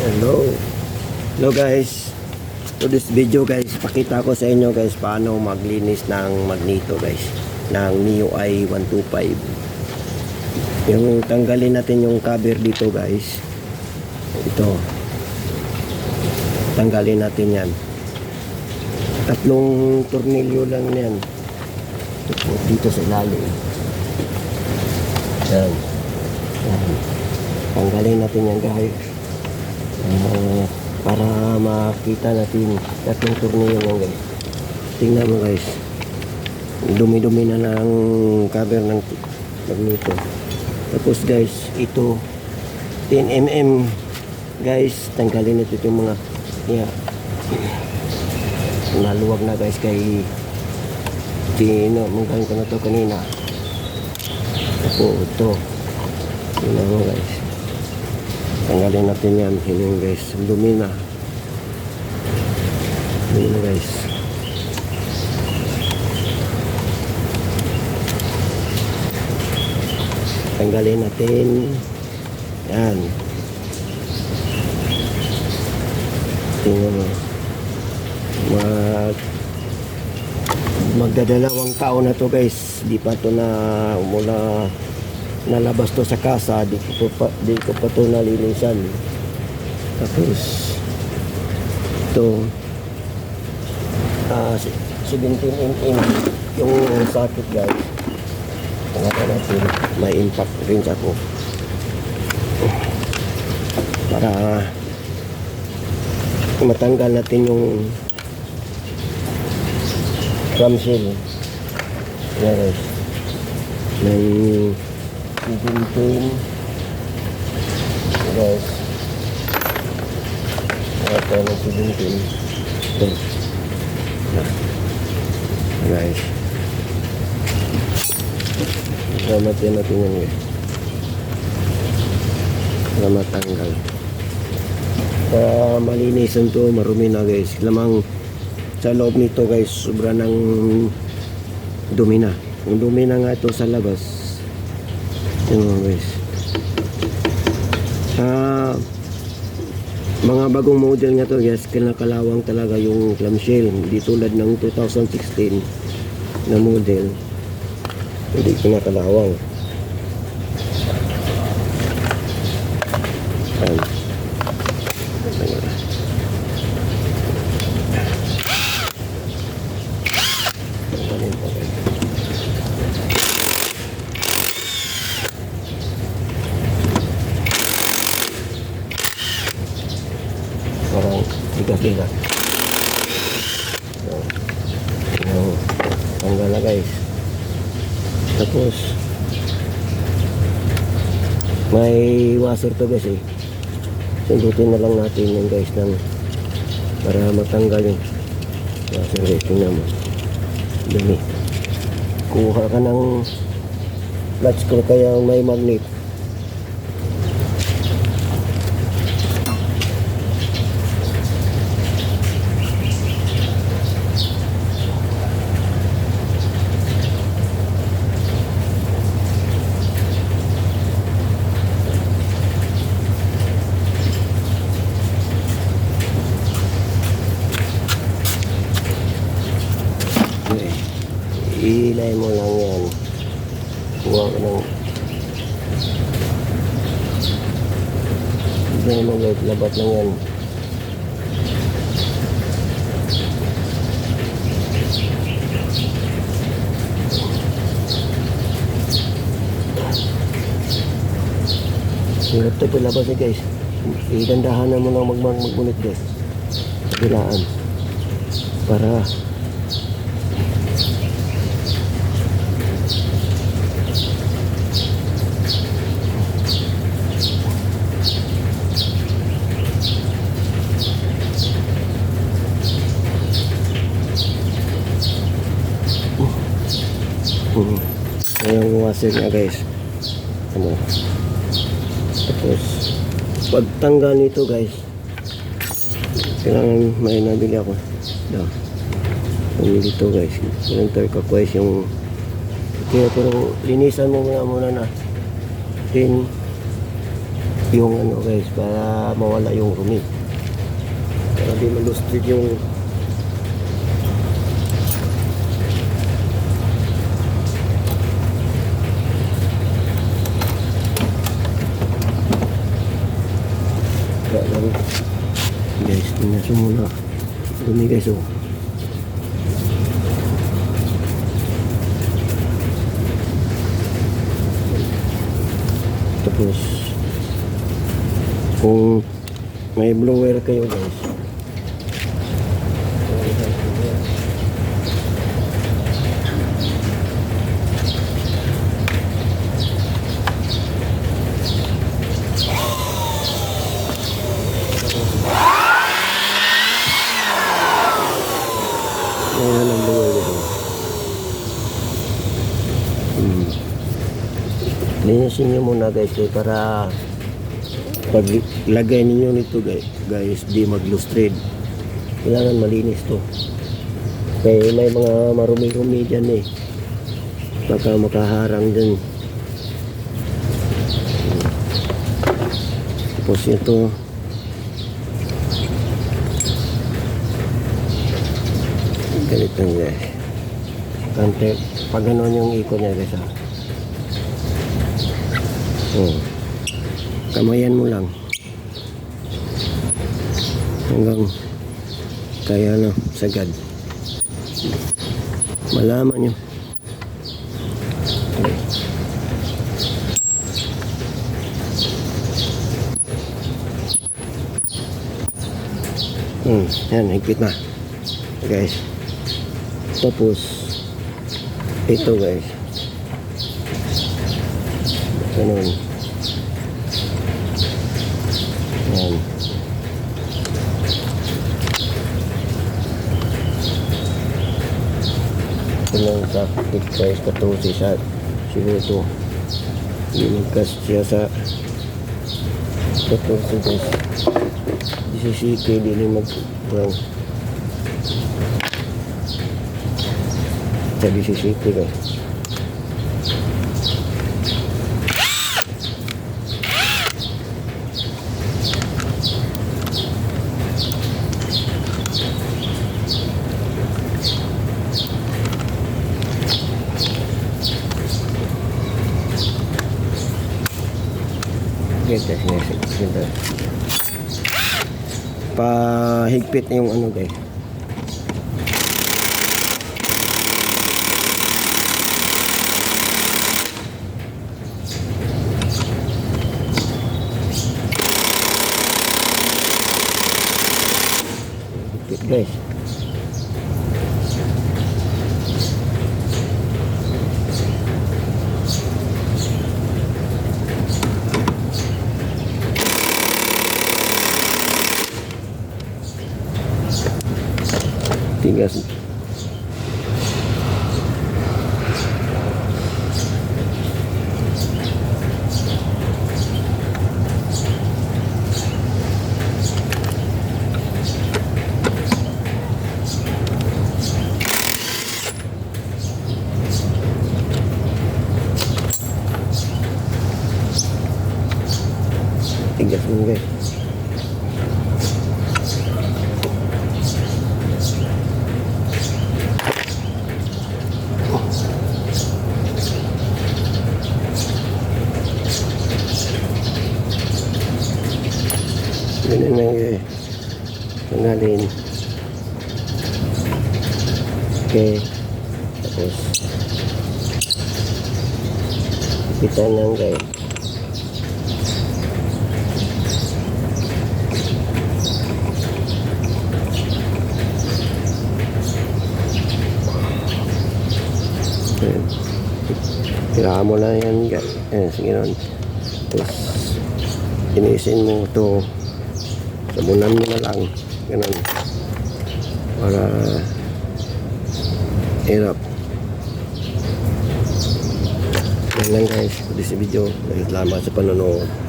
Hello. Hello guys. To this video guys, pakita ko sa inyo guys paano maglinis ng magneto guys ng MIUI 125. Yung tanggalin natin yung cover dito guys. Ito. Tanggalin natin yan. Tatlong tornilyo lang yan. Ito, dito sa ilalim. Yan. Yan. Tanggalin natin yan guys. Para makita natin tatlong tornilyo lang guys. Tingnan mo guys, dumi-dumi na ng cover ng magneto. Tapos guys, ito 10mm guys, tanggalin ito yung mga naluwag na guys kay manggaling ko na to kanina. Tapos ito tingnan mo guys, tanggalin natin yan. Yun guys, dumi na. Dumi na guys. Tanggalin natin. Yan. Tingnan mo. Magdadalawang taon na to guys. Di pa to na mula nalabas to sa kasa, di ko pa to nalinisan. Tapos ito 17mm yung socket guys. Pangalan natin, may impact rin ako para matanggal natin yung clamshell. Yan guys, may 17 guys. Ito na 17 guys. Selamatkan natin yan guys para matanggal, para malinisan to. Marumi na guys, lamang sa loob nito guys sobra ng dumi na. Yung dumi na nga ito sa labas. Yung guys, mga bagong model nga to guys, kinakalawang talaga yung clamshell, hindi tulad ng 2016 na model, hindi kinakalawang. Parang tiga-tiga. So, tanggal na guys. Tapos may washer to guys eh. Sundutin na lang natin yung guys ng para matanggal yung washer guys. Tingnan mo, dumi. Kuha ka ng flat screw kaya may magnet. Ilay mo lang yan. Kuha ko ng ilay mo guys, labat lang yan. Hirap ito palabas eh guys. Idandahan na mo lang magmunit guys. Kabilaan para yung washer niya guys. Tapos pagtanggal nito guys, kailangan may nabili ako dito guys. Yung turquoise yung kaya, pero linisan mo muna na. Then yung ano guys, para mawala yung rumi. Para di malustrid yung lang. Guys, tingnan muna. Dumi guys, oh. Tapos kung may blower kayo guys, ayan ang blower guys. Linisin nyo muna guys, para pag lagay ninyo nito guys, di mag-lustrid. Kailangan malinis to. Kaya may mga marumi-rumi dyan eh. Baka makaharang dyan. Tapos ito. Ganito guys. Kante, pag ganon yung ikot niya guys ha. Kamayan mo lang hanggang kaya na sagad malaman nyo. Yan, higpit na guys. Tapos ito guys, ganun. Yan. Ito lang sa higpit guys, 14 sa sinuto. Linagkas siya sa 14 guys. Disisiki din mag-brown. Sa disisiki guys. Pahigpit yung ano guys. Higpit guys. Tigas. Tigas mo guys. Ganun lang guys. Tanggalin. Okay. Tapos ipitan lang guys. Tirahan mo lang yan guys. Sige nun. Tapos inisin mo ito. Sabunan mo na lang. Ganun. Para hirap. Yan lang guys. Pwede sa video. Salamat sa panonood.